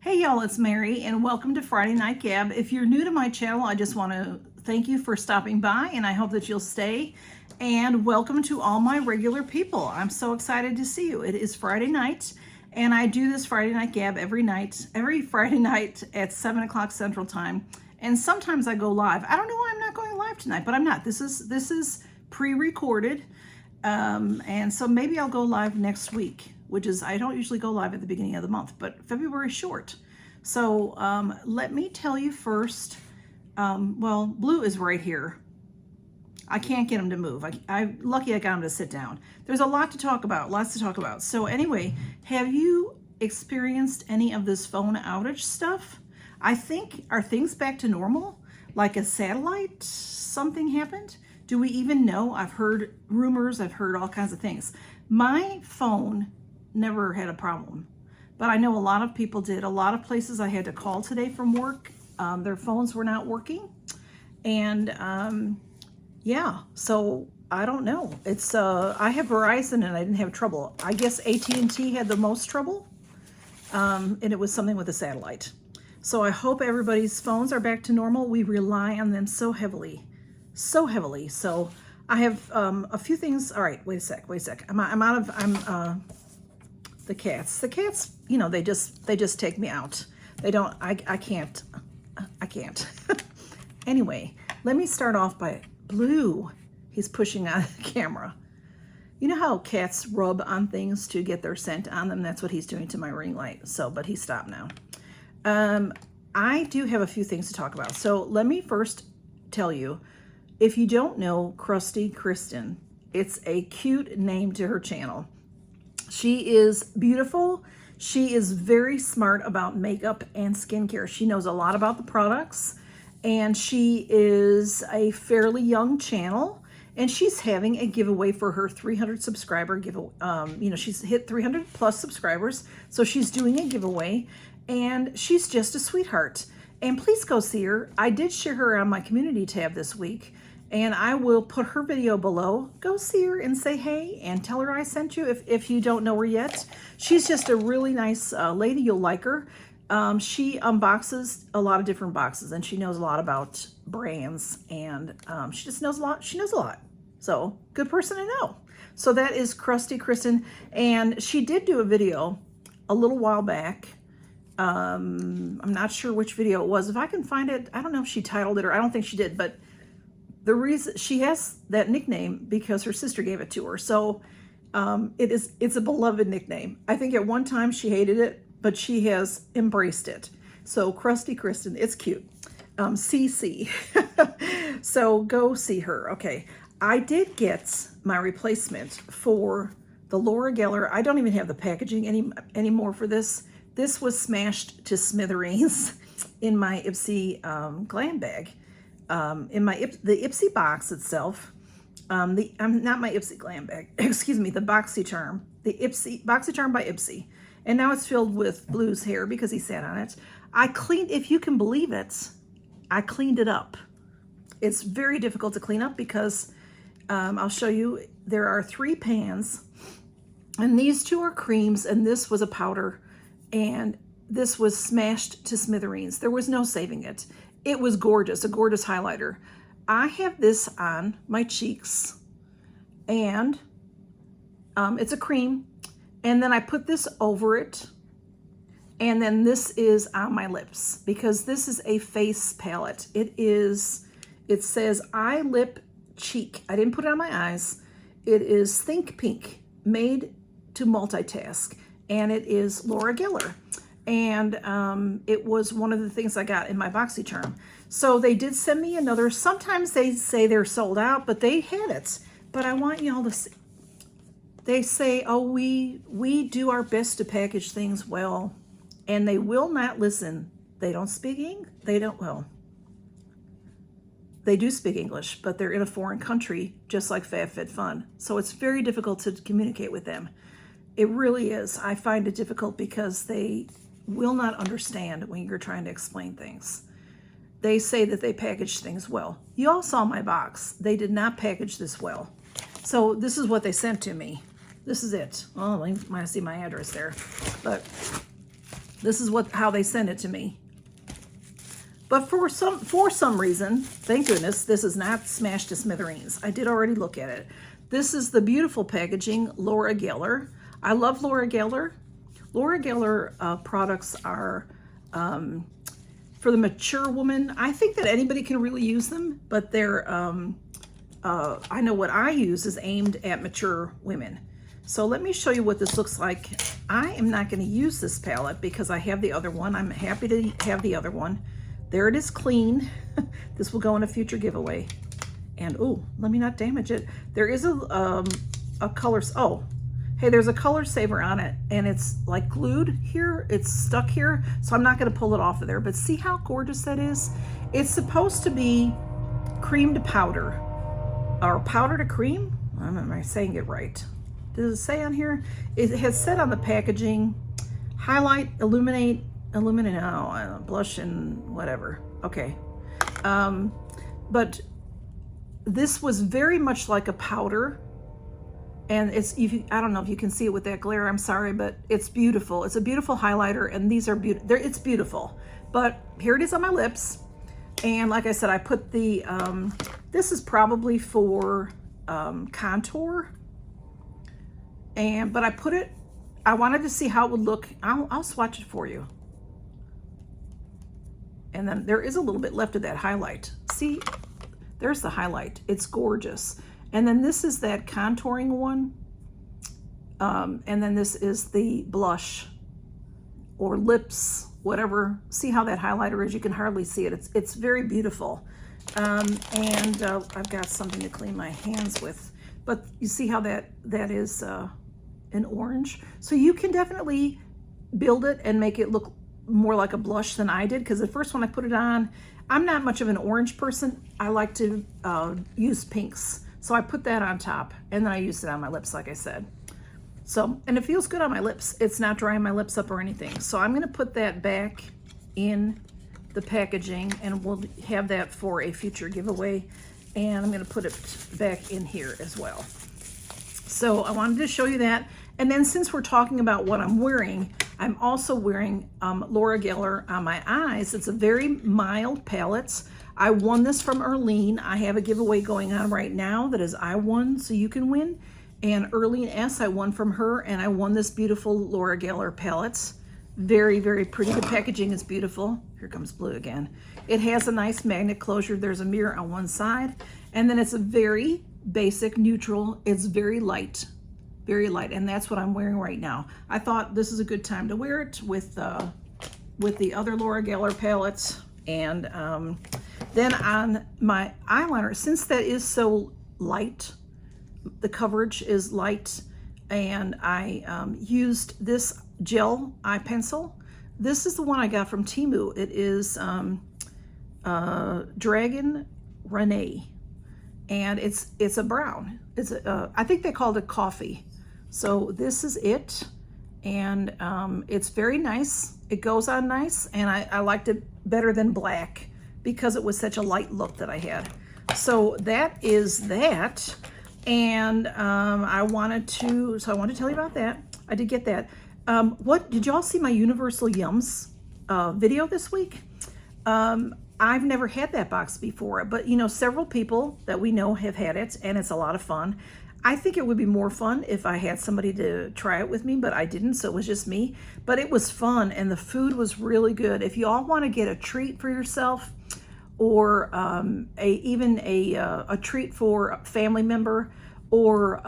Hey y'all, it's Mary and welcome to Friday Night Gab. If you're new to my channel, I just want to thank you for stopping by and I hope that you'll stay. And welcome to all my regular people. I'm so excited to see you. It is Friday night and I do this Friday Night Gab every Friday night at 7 o'clock Central Time. And sometimes I go live. I don't know why I'm not going live tonight, but I'm not. This is pre-recorded. And so maybe I'll go live next week, which is, I don't usually go live at the beginning of the month, but February is short. So let me tell you first, well, Blue is right here. I can't get him to move. Lucky I got him to sit down. There's a lot to talk about, lots to talk about. So anyway, have you experienced any of this phone outage stuff? I think, are things back to normal? Like a satellite, something happened? Do we even know? I've heard rumors, I've heard all kinds of things. My phone never had a problem, but I know a lot of people did. A lot of places I had to call today from work, their phones were not working. And yeah, so I don't know. It's I have Verizon and I didn't have trouble. I guess AT&T had the most trouble, and it was something with a satellite. So I hope everybody's phones are back to normal. We rely on them so heavily. So I have a few things. All right, wait a sec. The cats, you know, they just take me out. They don't, I can't. Anyway, let me start off by Blue. He's pushing on the camera. You know how cats rub on things to get their scent on them? That's what he's doing to my ring light. So, but he stopped now. I do have a few things to talk about. So let me first tell you, if you don't know Crusty Kristen, it's a cute name to her channel. She is beautiful. She is very smart about makeup and skincare. She knows a lot about the products, and she is a fairly young channel, and she's having a giveaway for her 300 subscriber giveaway. You know, she's hit 300 plus subscribers, so she's doing a giveaway, and she's just a sweetheart. And please go see her. I did share her on my community tab this week, and I will put her video below. Go see her and say hey and tell her I sent you if you don't know her yet. She's just a really nice lady. You'll like her. She unboxes a lot of different boxes, and she knows a lot about brands, and she just knows a lot. She knows a lot. So good person to know. So that is Crusty Kristen, and she did do a video a little while back. I'm not sure which video it was. If I can find it, I don't know if she titled it or I don't think she did, but the reason she has that nickname because her sister gave it to her. So it's a beloved nickname. I think at one time she hated it, but she has embraced it. So Crusty Kristen, it's cute. CC. So go see her. Okay. I did get my replacement for the Laura Geller. I don't even have the packaging anymore for this. This was smashed to smithereens in my Ipsy glam bag. In the Ipsy box itself, not my Ipsy glam bag, excuse me, the Boxycharm, the Boxycharm by Ipsy. And now it's filled with Blue's hair because he sat on it. I cleaned, if you can believe it, I cleaned it up. It's very difficult to clean up because I'll show you, there are 3 pans, and these 2 are creams, and this was a powder, and this was smashed to smithereens. There was no saving it. It was gorgeous, a gorgeous highlighter. I have this on my cheeks, and it's a cream, and then I put this over it, and then this is on my lips because this is a face palette. It says eye, lip, cheek. I didn't put it on my eyes. It is Think Pink, made to multitask, and it is Laura Geller. And it was one of the things I got in my Boxycharm. So they did send me another. Sometimes they say they're sold out, but they had it. But I want y'all to see. They say, oh, we do our best to package things well, and they will not listen. They don't speak English. They do speak English, but they're in a foreign country, just like Fab Fit Fun. So it's very difficult to communicate with them. It really is. I find it difficult because they will not understand when you're trying to explain things. They say that they package things well. You all saw my box. They did not package this well. So this is what they sent to me. This is it. Oh, you might see my address there. But This is how they send it to me. But for some reason, thank goodness, this is not smashed to smithereens. I did already look at it. This is the beautiful packaging, Laura Geller. I love Laura Geller. Laura Geller products are for the mature woman. I think that anybody can really use them, but they're, I know what I use is aimed at mature women. So let me show you what this looks like. I am not going to use this palette because I have the other one. I'm happy to have the other one. There it is, clean. This will go in a future giveaway. And oh, let me not damage it. There is a color, oh, hey, there's a color saver on it, and it's like glued here. It's stuck here, so I'm not going to pull it off of there. But see how gorgeous that is? It's supposed to be cream to powder, or powder to cream. Am I saying it right? Does it say on here? It has said on the packaging, highlight, illuminate, no, blush and whatever. Okay. But this was very much like a powder, and I don't know if you can see it with that glare, I'm sorry, but it's beautiful. It's a beautiful highlighter, and these are beautiful. It's beautiful. But here it is on my lips, and like I said, I put the, this is probably for contour, but I wanted to see how it would look. I'll swatch it for you. And then there is a little bit left of that highlight. See, there's the highlight. It's gorgeous. And then this is that contouring one. And then this is the blush or lips, whatever. See how that highlighter is? You can hardly see it. It's very beautiful. And I've got something to clean my hands with. But you see how that is an orange? So you can definitely build it and make it look more like a blush than I did, because the first one I put it on, I'm not much of an orange person. I like to use pinks. So I put that on top, and then I used it on my lips, like I said. So, and it feels good on my lips. It's not drying my lips up or anything. So I'm gonna put that back in the packaging, and we'll have that for a future giveaway. And I'm gonna put it back in here as well. So I wanted to show you that. And then since we're talking about what I'm wearing, I'm also wearing Laura Geller on my eyes. It's a very mild palette. I won this from Erlene. I have a giveaway going on right now that is I won, so you can win. And Erlene S, I won from her, and I won this beautiful Laura Geller palette. Very, very pretty. The packaging is beautiful. Here comes blue again. It has a nice magnet closure. There's a mirror on one side. And then it's a very basic neutral. It's very light. Very light, and that's what I'm wearing right now. I thought this is a good time to wear it with the other Laura Geller palettes. And then on my eyeliner, since that is so light, the coverage is light, and I used this gel eye pencil. This is the one I got from Temu. It is Dragon Renee, and it's a brown. It's I think they called it coffee. So this is it, and it's very nice. It goes on nice, and I liked it better than black because it was such a light look that I had. So that is that, and I wanted to tell you about that. I did get that. What did y'all see my Universal Yums video this week? I've never had that box before, but you know, several people that we know have had it, and it's a lot of fun. I think it would be more fun if I had somebody to try it with me, but I didn't, so it was just me. But it was fun, and the food was really good. If you all want to get a treat for yourself, or even a treat for a family member, or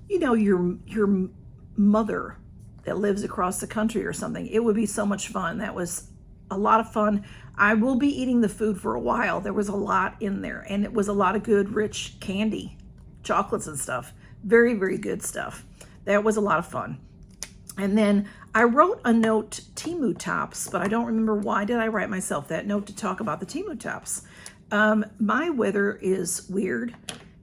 you know, your mother that lives across the country or something, it would be so much fun. That was a lot of fun. I will be eating the food for a while. There was a lot in there, and it was a lot of good, rich candy. Chocolates and stuff. Very, very good stuff. That was a lot of fun. And then I wrote a note, Temu tops, but I don't remember why did I write myself that note to talk about the Temu tops. My weather is weird.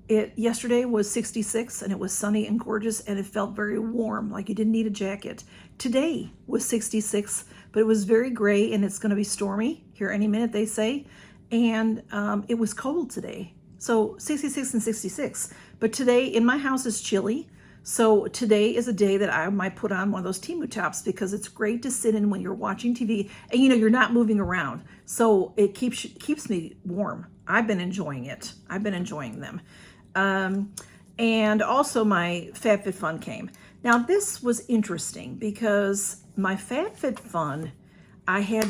Yesterday was 66, and it was sunny and gorgeous, and it felt very warm, like you didn't need a jacket. Today was 66, but it was very gray, and it's going to be stormy here any minute, they say. And it was cold today. So 66 and 66. But today in my house is chilly. So today is a day that I might put on one of those Temu tops because it's great to sit in when you're watching TV and you're not moving around. So it keeps me warm. I've been enjoying it. I've been enjoying them. And also my Fab Fit Fun came. Now this was interesting because my Fab Fit Fun, I had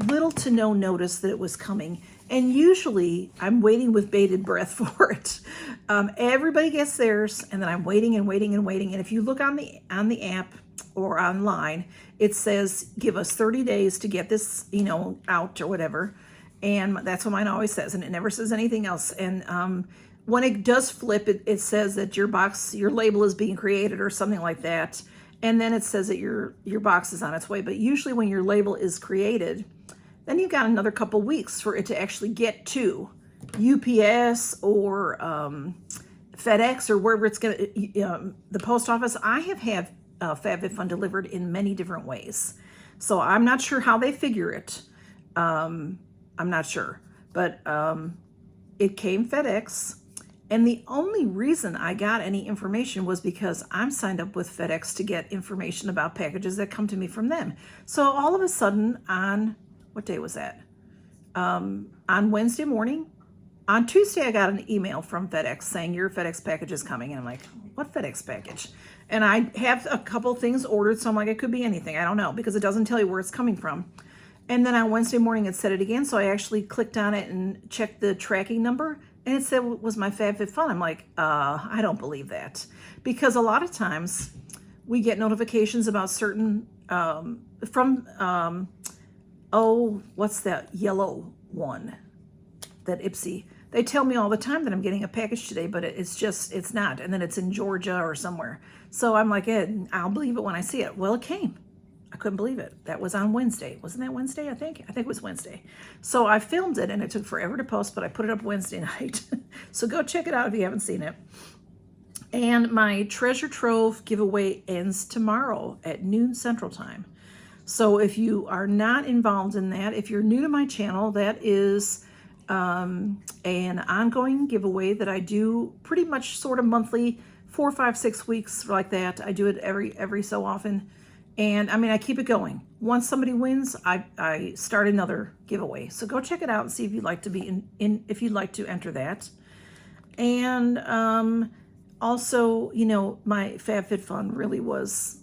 little to no notice that it was coming. And usually I'm waiting with bated breath for it. Everybody gets theirs and then I'm waiting and waiting and waiting. And if you look on the app or online, it says, give us 30 days to get this, out or whatever. And that's what mine always says. And it never says anything else. And when it does flip, it says that your label is being created or something like that. And then it says that your box is on its way. But usually when your label is created, then you've got another couple weeks for it to actually get to UPS or FedEx or wherever it's going to, the post office. I have had Fab Fit Fun delivered in many different ways. So I'm not sure how they figure it. I'm not sure. But it came FedEx. And the only reason I got any information was because I'm signed up with FedEx to get information about packages that come to me from them. So all of a sudden on, what day was that? On Wednesday morning. On Tuesday, I got an email from FedEx saying your FedEx package is coming. And I'm like, what FedEx package? And I have a couple things ordered. So I'm like, it could be anything. I don't know because it doesn't tell you where it's coming from. And then on Wednesday morning, it said it again. So I actually clicked on it and checked the tracking number. And it said it was my Fab Fit Fun. I'm like, I don't believe that. Because a lot of times we get notifications about certain, what's that yellow one? That Ipsy. They tell me all the time that I'm getting a package today, but it's not. And then it's in Georgia or somewhere. So I'm like, I'll believe it when I see it. Well, it came. I couldn't believe it. That was on Wednesday. Wasn't that Wednesday, I think? I think it was Wednesday. So I filmed it, and it took forever to post, but I put it up Wednesday night. So go check it out if you haven't seen it. And my Treasure Trove giveaway ends tomorrow at noon Central Time. So if you are not involved in that, if you're new to my channel, that is an ongoing giveaway that I do pretty much sort of monthly, 4, 5, 6 weeks like that. I do it every so often. And I keep it going. Once somebody wins, I start another giveaway. So go check it out and see if you'd like to be if you'd like to enter that. And also, my Fab Fit Fun really was,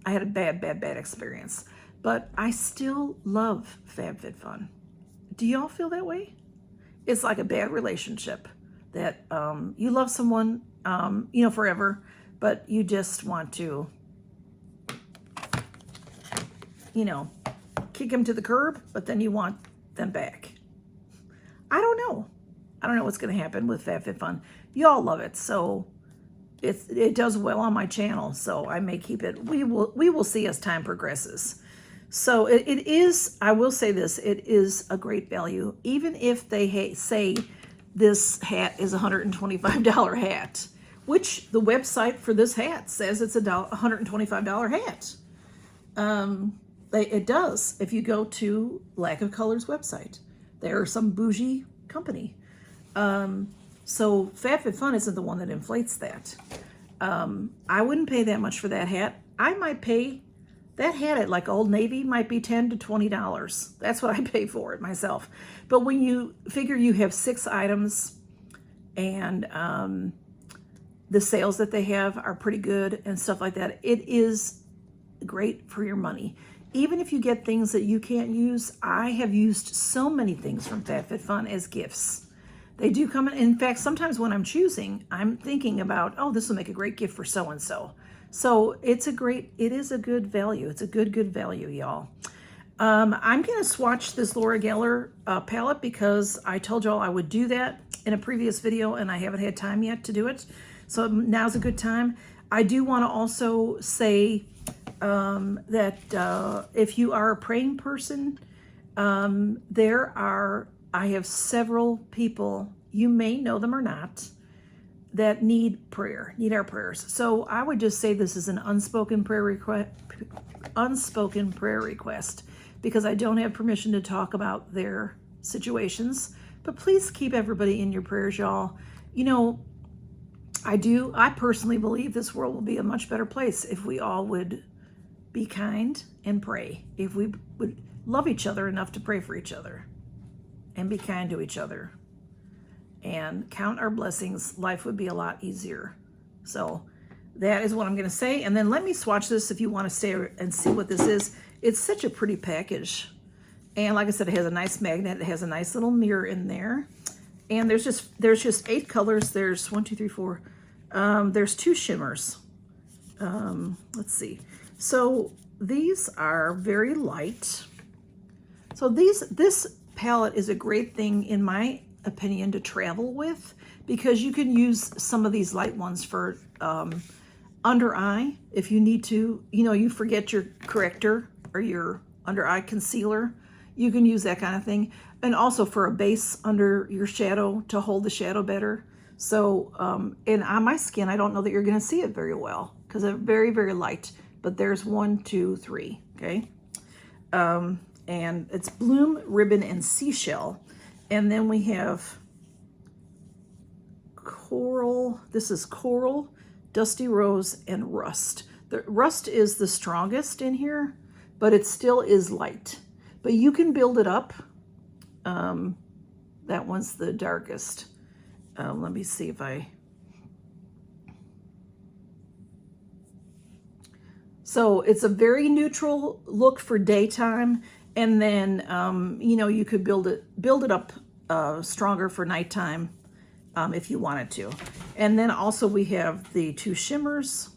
I had a bad experience. But I still love Fab Fit Fun. Do y'all feel that way? It's like a bad relationship that you love someone, forever, but you just want to, kick them to the curb, but then you want them back. I don't know. I don't know what's going to happen with Fab Fit Fun. Y'all love it, so it does well on my channel, so I may keep it. We will see as time progresses. So it is, I will say this, it is a great value. Even if they say this hat is a $125 hat, which the website for this hat says it's a $125 hat. It does. If you go to Lack of Color's website, they're some bougie company. So Fab Fit Fun isn't the one that inflates that. I wouldn't pay that much for that hat. I might pay, that hat at like Old Navy might be $10 to $20. That's what I pay for it myself. But when you figure you have 6 items and the sales that they have are pretty good and stuff like that, it is great for your money. Even if you get things that you can't use, I have used so many things from Fab Fit Fun as gifts. They do come in fact, sometimes when I'm choosing, I'm thinking about, oh, this will make a great gift for so-and-so. So it is a good value. It's a good value, y'all. I'm going to swatch this Laura Geller palette because I told y'all I would do that in a previous video and I haven't had time yet to do it. So now's a good time. I do want to also say that if you are a praying person, I have several people, you may know them or not, that need our prayers. So I would just say this is an unspoken prayer request because I don't have permission to talk about their situations. But please keep everybody in your prayers, y'all. I personally believe this world will be a much better place if we all would be kind and pray. If we would love each other enough to pray for each other and be kind to each other and count our blessings, life would be a lot easier. So that is what I'm going to say. And then let me swatch this if you want to stay and see what this is. It's such a pretty package. And like I said, it has a nice magnet. It has a nice little mirror in there. And there's just 8 colors. There's 1, 2, 3, 4. There's 2 shimmers. Let's see. So these are very light. So this palette is a great thing, in my opinion, to travel with, because you can use some of these light ones for under eye if you need to. You know, you forget your corrector or your under eye concealer. You can use that kind of thing. And also for a base under your shadow to hold the shadow better. So, and on my skin, I don't know that you're going to see it very well because they're very, very light. But there's 1, 2, 3, okay? And it's Bloom, Ribbon, and Seashell. And then we have Coral. This is Coral, Dusty Rose, and Rust. The Rust is the strongest in here, but it still is light. But you can build it up. That one's the darkest. Let me see if I... So it's a very neutral look for daytime, and then you know, you could build it up stronger for nighttime if you wanted to. And then also we have the 2 shimmers.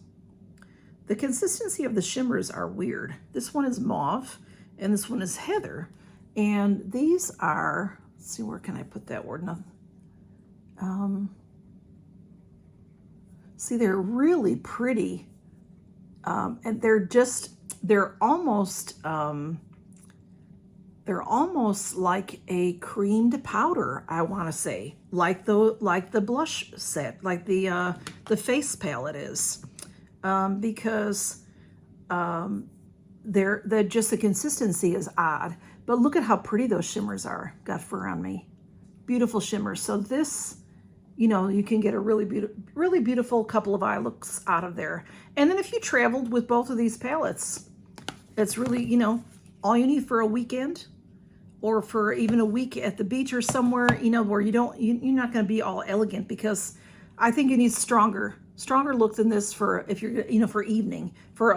The consistency of the shimmers are weird. This one is mauve, and this one is heather. And these are, let's see, where can I put that word? See, they're really pretty. And they're almost like a creamed powder, I want to say, like the blush set, like the face palette is, because they're just, the consistency is odd. But look at how pretty those shimmers are. Got fur on me. Beautiful shimmers. So this, you know, you can get a really beautiful couple of eye looks out of there. And then if you traveled with both of these palettes, it's really, you know, all you need for a weekend or for even a week at the beach or somewhere, you know, where you're not going to be all elegant, because I think you need stronger look than this for, if you're, you know, for evening, for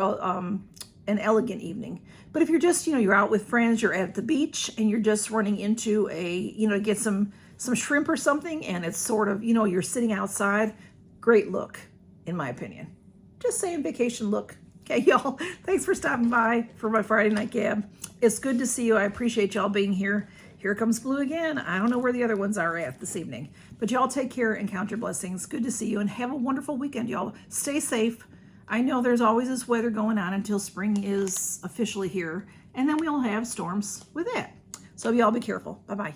an elegant evening. But if you're just, you know, you're out with friends, you're at the beach and you're just running into you know, to get some shrimp or something, and it's sort of, you know, you're sitting outside, great look, in my opinion. Just saying, vacation look. Okay, y'all, thanks for stopping by for my Friday Night Gab. It's good to see you. I appreciate y'all being here. Here comes Blue again. I don't know where the other ones are at this evening. But y'all take care and count your blessings. Good to see you, and have a wonderful weekend, y'all. Stay safe. I know there's always this weather going on until spring is officially here, and then we'll have storms with that. So y'all be careful. Bye-bye.